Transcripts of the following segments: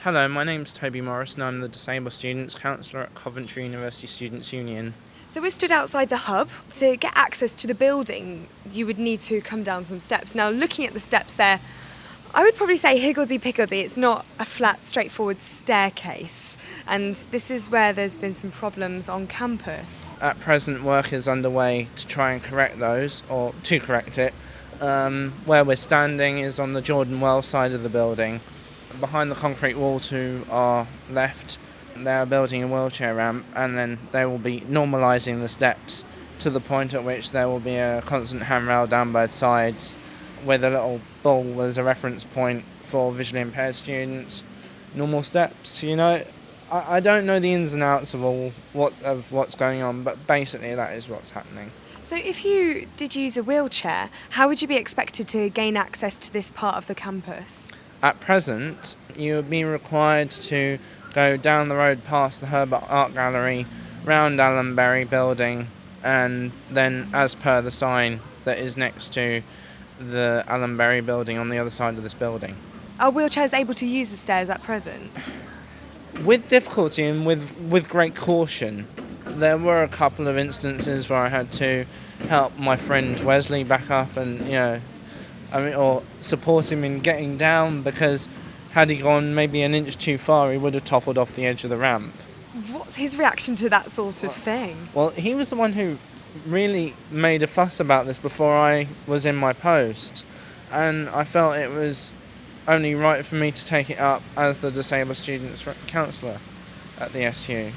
Hello, my name's Toby Morrison. I'm the Disabled Students Counsellor at Coventry University Students' Union. So we're stood outside the hub. To get access to the building, you would need to come down some steps. Now, looking at the steps there, I would probably say higgledy-piggledy. It's not a flat, straightforward staircase. And this is where there's been some problems on campus. At present, work is underway to try and correct those, or to correct it. Where we're standing is on the Jordan Well side of the building. Behind the concrete wall to our left, they are building a wheelchair ramp, and then they will be normalising the steps to the point at which there will be a constant handrail down both sides with a little ball as a reference point for visually impaired students. Normal steps, I don't know the ins and outs of what's going on, but basically that is what's happening. So if you did use a wheelchair, how would you be expected to gain access to this part of the campus? At present, you would be required to go down the road past the Herbert Art Gallery, round Allenbury building, and then as per the sign that is next to the Allenbury building on the other side of this building. Are wheelchairs able to use the stairs at present? With difficulty and with great caution. There were a couple of instances where I had to help my friend Wesley back up and, or support him in getting down, because had he gone maybe an inch too far, he would have toppled off the edge of the ramp. What's his reaction to that sort of thing? Well, he was the one who really made a fuss about this before I was in my post, and I felt it was only right for me to take it up as the Disabled Students Counsellor at the SU.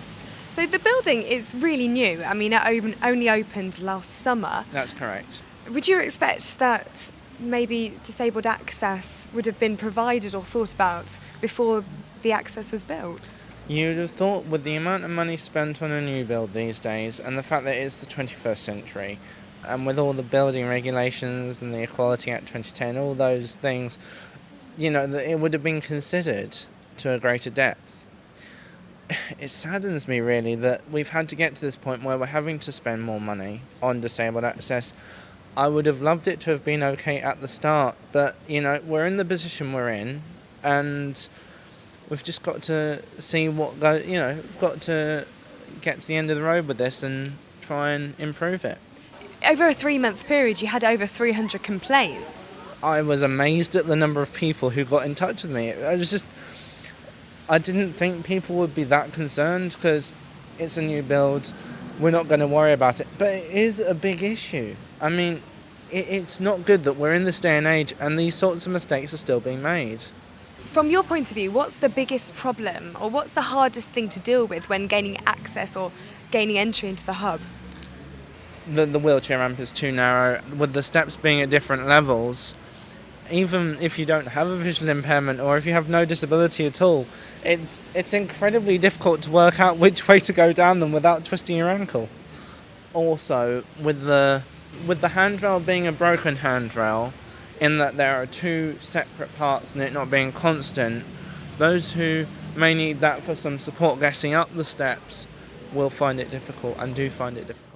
So the building is really new. I mean, it only opened last summer. That's correct. Would you expect that maybe disabled access would have been provided or thought about before the access was built? You'd have thought, with the amount of money spent on a new build these days and the fact that it's the 21st century, and with all the building regulations and the Equality Act 2010, all those things, that it would have been considered to a greater depth. It saddens me really that we've had to get to this point where we're having to spend more money on disabled access. I would have loved it to have been okay at the start, but we're in the position we're in, and we've just got to see what goes. We've got to get to the end of the road with this and try and improve it. Over a 3-month period, you had over 300 complaints. I was amazed at the number of people who got in touch with me. I didn't think people would be that concerned, because it's a new build. We're not going to worry about it, but it is a big issue. I mean, it's not good that we're in this day and age and these sorts of mistakes are still being made. From your point of view, what's the biggest problem, or what's the hardest thing to deal with when gaining access or gaining entry into the hub? The wheelchair ramp is too narrow. With the steps being at different levels, even if you don't have a visual impairment or if you have no disability at all, it's incredibly difficult to work out which way to go down them without twisting your ankle. Also, with the handrail being a broken handrail, in that there are two separate parts and it not being constant, those who may need that for some support getting up the steps will find it difficult and do find it difficult.